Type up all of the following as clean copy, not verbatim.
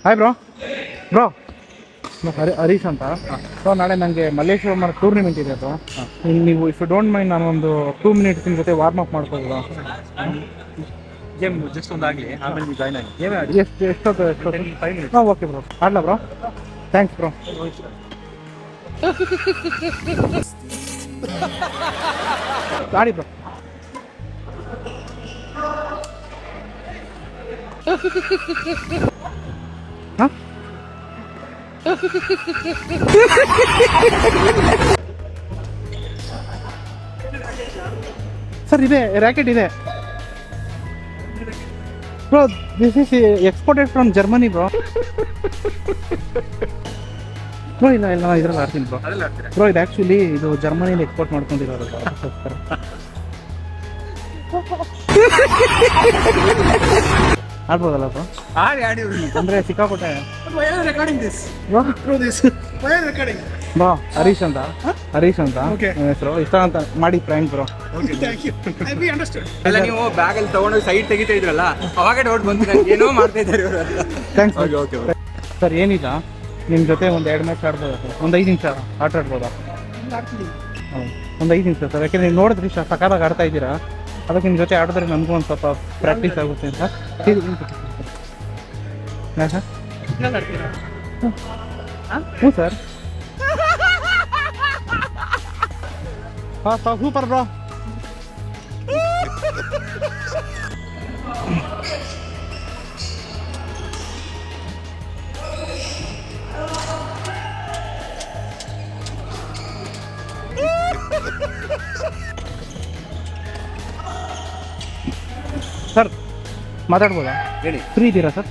Hi bro. Harish ಅಂತ. So ನಾಳೆ ನನಗೆ ಮಲ್ಲೇಶ್ವರಂ ಟೂರ್ನಿಮೆಂಟ್ ಇದೆ ಬ್ರೋ. ನೀವು ಇಫ್ ಯು ಡೋಂಟ್ ಮೈಂಡ್ ನಾನು ಒಂದು 2 ಮಿನಿಟ್ಸ್ ನಿಮ್ಮ ಜೊತೆ ವಾರ್ಮ್ ಅಪ್ ಮಾಡ್ಕೋಬೋದಾ? ಗೇಮ್ ಜಸ್ಟ್ ಒಂದಾಗಲಿ, ಆಮೇಲೆ ನೀವು ಜಾಯ್ನ್ ಆಗಿ. ಎಷ್ಟೊತ್ತು? 5 minutes. ಹಾಂ, ಓಕೆ ಬ್ರೋ. ಆಡಲಾ ಬ್ರೋ? Thanks bro. ಆಡಿ ಬ್ರೋ. ಹಾಂ, ಸರ್ ಇದೆ, ರ್ಯಾಕೆಟ್ ಇದೆ bro. This is exported from Germany bro. Bro ಇಲ್ಲ ಇದ್ರಲ್ಲಿ ಆಡ್ತೀನಿ ಬ್ರೋ. ಬ್ರೋ ಇದು ಆ್ಯಕ್ಚುಲಿ ಇದು ಜರ್ಮನಿಯಲ್ಲಿ ಎಕ್ಸ್ಪೋರ್ಟ್ ಮಾಡ್ಕೊಂಡಿರೋದು ಅದಕ್ಕೋಸ್ಕರ. ಆಡ್ಬೋದಲ್ಲ ಬ್ರೋ? ಆಡಿ ಅಂದರೆ ಸಿಕ್ಕಾಪಟ್ಟೆ ರೆಕಾರ್ಡಿಂಗ್ ದಿಸ್ ಬಾ. ಹರೀಶ್ ಅಂತ ನನ್ನ ಹೆಸರು. ಇಷ್ಟ ಅಂತ ಮಾಡಿ ಪ್ರ್ಯಾಂಕ್ ಬ್ರೋ. ಎಲ್ಲ ನೀವು ಬ್ಯಾಗ್ ಅಲ್ಲಿ ತಗೊಂಡು ಸೈಡ್ ತೆಗಿತಾ ಇದ್ರಲ್ಲ, ಅವಾಗ ಡೌಟ್ ಬಂತು ನನಗೆ, ಏನೋ ಮಾಡ್ತಾ ಇದ್ದಾರೆ ಇವರು ಅಂತ. Thanks sir. ಏನಿಲ್ಲ, ನಿಮ್ಮ ಜೊತೆ ಒಂದು 2 ಮ್ಯಾಚ್ ಆಡ್ಬೋದಾ ಸರ್? ಒಂದು 5 ನಿಮಿಷ ಆಟ ಆಡ್ಬೋದಾ? ಒಂದು 5 ನಿಮಿಷ ಸರ್. ಯಾಕೆಂದ್ರೆ ನೀವು ನೋಡಿದ್ರಿ ಸಕಾಲಾಗಿ ಆಡ್ತಾ ಇದ್ದೀರಾ, ಅದಕ್ಕೆ ನಿಮ್ಮ ಜೊತೆ ಆಡಿದ್ರೆ ನನಗೂ ಒಂದು ಸ್ವಲ್ಪ ಪ್ರಾಕ್ಟೀಸ್ ಆಗುತ್ತೆ ಅಂತ. ಹಾಂ ಸರ್. ಹ್ಞೂ ಸರ್. ಹಾಂ ಸೂಪರ್ ಬ್ರೋ. ಸರ್ ಮಾತಾಡ್ಬೋದಾ? ಹೇಳಿ. ಫ್ರೀ ಇದ್ದೀರಾ ಸರ್?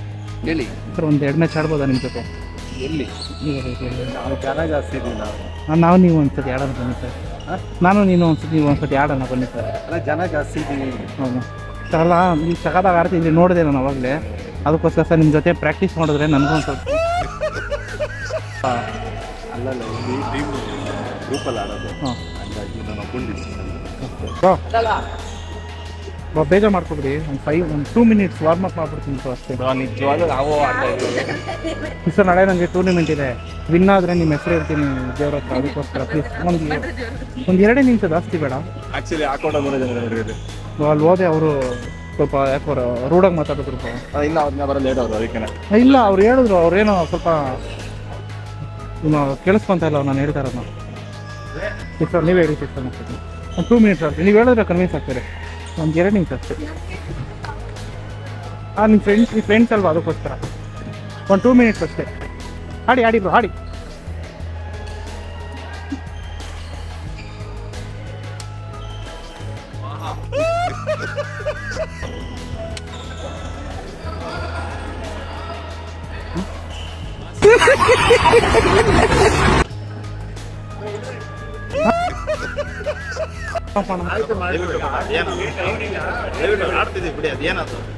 ಹೇಳಿ ಸರ್, ಒಂದು 2 ಮ್ಯಾಚ್ ಆಡ್ಬೋದಾ ನಿಮ್ಮ ಜೊತೆ? ಎಲ್ಲಿ? ನಾವು ಜನ ಜಾಸ್ತಿ ಇದ್ದೀವಿ ನಾವು ನೀವು ಒಂದ್ಸತಿ ಆಡೋಣ ಬನ್ನಿ ಸರ್. ನಾನು ನೀನು ಒಂದ್ಸತಿ ಆಡೋಣ ಬನ್ನಿ ಸರ್. ಅಲ್ಲ, ಜನ ಜಾಸ್ತಿ ಇದ್ದೀವಿ. ಹೌದು ಸರ್. ಅಲ್ಲ, ಈಗ ಸಕಾಲಾಗಿ ಆಡ್ತಿದ್ರಿ, ನೋಡಿದೆ ನಾನು ಅವಾಗಲೇ. ಅದಕ್ಕೋಸ್ಕರ ಸರ್ ನಿಮ್ಮ ಜೊತೆ ಪ್ರಾಕ್ಟೀಸ್ ಮಾಡಿದ್ರೆ ನನಗೂ ಒಂದು ಸ್ವಲ್ಪ. ಅಲ್ಲಲ್ಲ, ಟೀಮ್ ಗ್ರೂಪಲ್ಲಿ ಆಡೋದು. ಹಾಂ, ಹಂಗಾಗಿ ನಾನು ಒಪ್ಕೊಂಡಿದ್ದೀನಿ. ಬ್ರೋ ಬೇಜಾರು ಮಾಡ್ಕೊಬಿಡಿ. ಒಂದು 2 ಮಿನಿಟ್ಸ್ ವಾರ್ಮ್ ಅಪ್ ಮಾಡ್ಬಿಡ್ತೀನಿ ಸರ್ ಅಷ್ಟೇ. ನಿಜವಾಗ್ಲೂ ನಾವು ಆಡ್ತಾ ಇದ್ದೀವಿ ಸರ್. ನಾಳೆ ನನಗೆ ಟೂರ್ನಿಮೆಂಟ್ ಇದೆ. ವಿನ್ ಆದರೆ ನಿಮ್ಮ ಹೆಸರು ಹೇಳ್ತೀನಿ ದೇವ್ರ ಹತ್ರ. ಅದಕ್ಕೋಸ್ಕರ ಪ್ಲೀಸ್ ಒಂದು 2 ನಿಮಿಷ, ಜಾಸ್ತಿ ಬೇಡ. ಆ್ಯಕ್ಚುಲಿ ಹಾಕೊಂಡು ಅಲ್ಲಿ ಹೋದೆ, ಅವರು ಸ್ವಲ್ಪ ಯಾಕೋ ರೂಢಾಗಿ ಮಾತಾಡಿದ್ರು. ಇನ್ನು ಅವ್ರನ್ನ ಬರೋ ಲೇಟ್ ಅವರು, ಅದಕ್ಕೆ ಇಲ್ಲ, ಅವ್ರು ಹೇಳಿದ್ರು, ಅವ್ರೇನೋ ಸ್ವಲ್ಪ ಕೇಳಿಸ್ಕೊಂತ ಇಲ್ಲ ನಾನು ಹೇಳ್ತಾ ಇರೋದು. ಸರ್ ನೀವೇ ಹೇಳಿ ಸರ್. ಒಂದು 2 ಮಿನಿಟ್ಸ್ ಆಗ್ತದೆ. ನೀವು ಹೇಳಿದ್ರೆ ಕನ್ವಿನ್ಸ್ ಆಗ್ತಾರೆ. ಒಂದು 2 ನಿಮಿಷ ಅಷ್ಟೇ. ನಿಮ್ಮ ಫ್ರೆಂಡ್ಸ್ ಅಲ್ವಾ, ಅದಕ್ಕೋಸ್ಕರ ಒಂದು 2 ಮಿನಿಟ್ಸ್ ಅಷ್ಟೇ. ಆಡಿ ಬ್ರೋ, ಆಡಿ.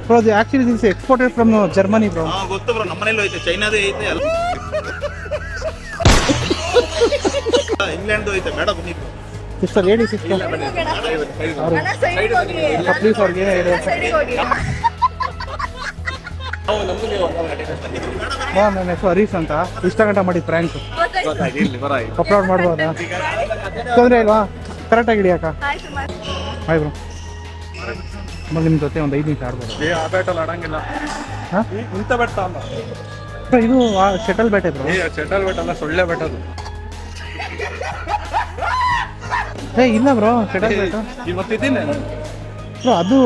Bro, actually this is exported from Germany, bro. ಗೊತ್ತು ಬ್ರೋ, ನಮ್ಮ ಮನೇಲೂ ಐತೆ, ಚೈನಾದೇ ಐತೆ, ಇಂಗ್ಲೆಂಡ್ ಐತೆ. ಬೇಡ ಬನ್ನಿ ಸಿಸ್ಟರ್, ಹೇಳಿ ಸಿಸ್ಟರ್. ಪ್ಲೀಸ್ ಅವ್ರಿಗೆ ಹೇಳಿ. ನನ್ನ ಹೆಸರು ಹರೀಶ್ ಅಂತ. ಇಷ್ಟ ಗಂಟ ಮಾಡಿದ್ದು ಪ್ರ್ಯಾಂಕ್ ಅಪ್ಲೋಡ್ ಮಾಡ್ಬೋದಾ? ತೊಂದರೆ ಇಲ್ವಾ? ಕರೆಕ್ಟಾಗಿ ಹಿಡಿಯಾಕ? Hi bro. ನಿಮ್ಮ ಜೊತೆ ಒಂದು 5 ನಿಮಿಷ ಆಡ್ಬೋದು? ಆ ಬ್ಯಾಟಲ್ಲಿ ಆಡಂಗಿಲ್ಲ. ಹಾಂ, ಇಂಥ ಬೆಟ್ಟ ಅಲ್ಲ ಇದು ಶಟಲ್ ಬ್ಯಾಟ್ ಬ್ರೋ. ಶಟಲ್ ಬೆಟ್ಟ ಅಲ್ಲ, ಸೊಳ್ಳೆ ಬೆಟ್ಟ ಅದು. ಇಲ್ಲ ಬ್ರೋ, ಶಟಲ್ ಬ್ಯಾಟು ಇವತ್ತಿದ್ದೀನಿ ಬ್ರೋ. ಅದು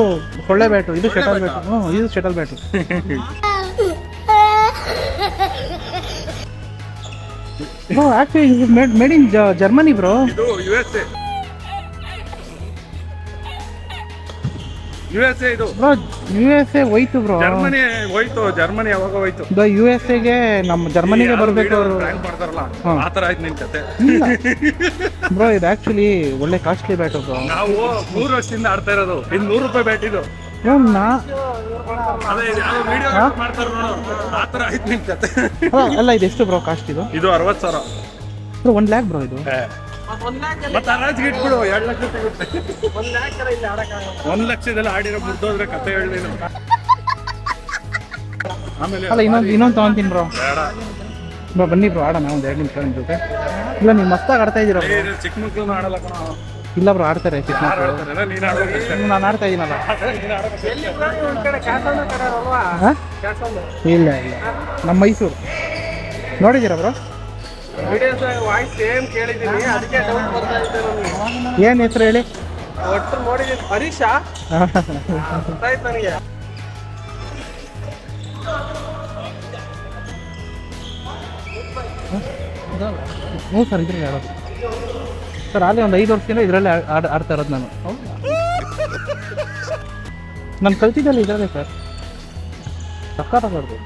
ಸೊಳ್ಳೆ ಬ್ಯಾಟು, ಇದು ಶಟಲ್ ಬ್ಯಾಟು. ಇದು shuttle bat. Bro actually made in Germany bro. ಇದು USA ಇದು ಬ್ರೋ. USA ಹೋಯ್ತು ಬ್ರೋ. ಜರ್ಮನಿ ಹೋಯ್ತು. ಜರ್ಮನಿ ಯಾವಾಗ ಹೋಯ್ತು? USA ನಮ್ಮ ಜರ್ಮನಿಗೆ ಬರಬೇಕು ಅವರು ಮಾಡ್ತಾರಲ್ಲ, ಆ ಥರ ಆಯ್ತು ನಿನ್ ಕತೆ ಬ್ರೋ. ಇದು ಆಕ್ಚುಲಿ ಒಳ್ಳೆ ಕಾಸ್ಟ್ಲಿ ಬ್ಯಾಟ್ ಬ್ರೋ. ನಾವು 3 ವರ್ಷದಿಂದ ಆಡ್ತಾ ಇರೋದು. ಇದು 100 ರೂಪಾಯಿ ಬ್ಯಾಟ್ ಇದು. ಮಾಡ್ತಾರ ನೋಡು, ಆ ಥರ ಆಯ್ತು ನಿನ್ ಕತೆ. ಅಲ್ಲ, ಇದು ಎಷ್ಟು ಬ್ರೋ ಕಾಸ್ಟ್? ಇದು 60,000 ಬ್ರೋ. 1 lakh ಬ್ರೋ ಇದು. ಮತ್ತೆ ಅರಾಜಿಗೆ ಇಟ್ಬಿಡು, 2 ಲಕ್ಷ ಸಿಗುತ್ತೆ. 1 ಲಕ್ಷದಲ್ಲಿ ಆಡಿರೋ ಮುರಿದೋದ್ರೆ ಕತೆ ಹೇಳಿ. ಅಲ್ಲ ಇನ್ನೊಂದು ತೊಗೊಂತೀನಿ ಬ್ರೋ. ಬನ್ನಿ ಬ್ರೋ ಆಡೋಣ ಒಂದು 2 ನಿಮಿಷ ನಿಮ್ಮ ಜೊತೆ. ಇಲ್ಲ ನೀವು ಮಸ್ತಾಗಿ ಆಡ್ತಾ ಇದ್ದೀರ bro. ಚಿಕ್ಕ ಮಕ್ಕಳು ಆಡಲ್ಲ ಕಣ. ಇಲ್ಲ ಬ್ರೋ ಆಡ್ತಾರೆ ಚಿಕ್ಕ ಮಕ್ಕಳು. ನಾನು ಆಡ್ತಾ ಇದ್ದೀನಲ್ಲ. ಹಾಂ ಇಲ್ಲ ಇಲ್ಲ ನಮ್ಮ ಮೈಸೂರು ನೋಡಿದ್ದೀರಾ ಬ್ರೋ? ವಾಯ್ಸ್ ಸೇಮ್ ಕೇಳಿದ್ದೀನಿ, ಅದಕ್ಕೆ ಡೌಟ್ ಬರ್ತಾ ಇದೆ ನನಗೆ. ಏನು ಹೆಸರು ಹೇಳಿ? ಒಟ್ಟು ನೋಡಿದ್ದೀನಿ. ಹರೀಶಾ ಗೊತ್ತಾಯ್ತು ನನಗೆ. ಹ್ಞೂ ಸರ್ ಇದ್ರಲ್ಲಿ ಆಡೋದು ಸರ್. ಅಲ್ಲಿ ಒಂದು 5 ವರ್ಷದಿಂದ ಇದರಲ್ಲೇ ಆಡ್ತಾ ಇರೋದು ನಾನು. ನಾನು ಕಲ್ತಿದ್ದಲ್ಲ ಇದರಲ್ಲೇ ಸರ್. ಸಕ್ಕತ್ತಾಗಿ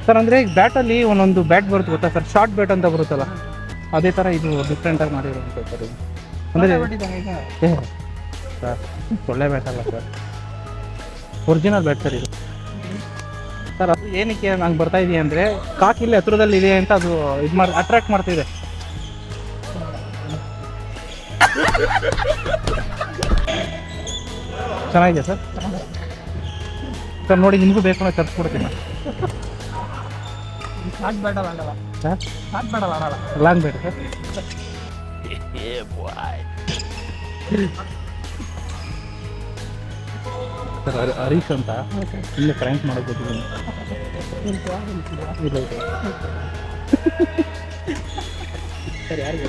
ಸರ್. ಅಂದರೆ ಈಗ ಬ್ಯಾಟಲ್ಲಿ ಒಂದೊಂದು ಬ್ಯಾಟ್ ಬರುತ್ತೆ ಗೊತ್ತಾ ಸರ್? ಶಾರ್ಟ್ ಬ್ಯಾಟ್ ಅಂತ ಬರುತ್ತಲ್ಲ, ಅದೇ ಥರ ಇದು ಡಿಫ್ರೆಂಟಾಗಿ ಮಾಡಿರೋದು ಸರ್. ಇದು ಅಂದರೆ ಸರ್ ಒಳ್ಳೆ ಬ್ಯಾಟ್ ಅಲ್ಲ ಸರ್, ಒರಿಜಿನಲ್ ಬ್ಯಾಟ್ ಸರ್ ಇದು. ಸರ್ ಅದು ಏನಕ್ಕೆ ನಂಗೆ ಬರ್ತಾ ಇದೆಯಾ ಅಂದರೆ ಕಾಕ್ ಇಲ್ಲಿ ಹತ್ರದಲ್ಲಿ ಇದೆ ಅಂತ ಅದು ಇದು ಮಾಡಿ ಅಟ್ರಾಕ್ಟ್ ಮಾಡ್ತಿದೆ. ಚೆನ್ನಾಗಿದೆ ಸರ್. ಸರ್ ನೋಡಿ ನಿಮಗೂ ಬೇಕು ಅನ್ನೋ ತರಿಸ್ಕೊಡ್ತೀನಿ. ಶಾರ್ಟ್ ಬ್ಯಾಟಲ್ಲಿ ಆಡಲ್ಲ ಸರ್, ಶಾರ್ಟ್ ಬ್ಯಾಟಲ್ಲಿ ಆಡಲ್ಲ. ಲಾಂಗ್ ಬೇಡ ಸರ್. ಸರ್ ಹರೀಶ್ ಅಂತ ಇಲ್ಲೇ ಪ್ರ್ಯಾಂಕ್ ಮಾಡೋಕೆ ಗೊತ್ತಿದ್ದೀನಿ. ಇಲ್ಲ ಸರ್ ಯಾರಿಗೆ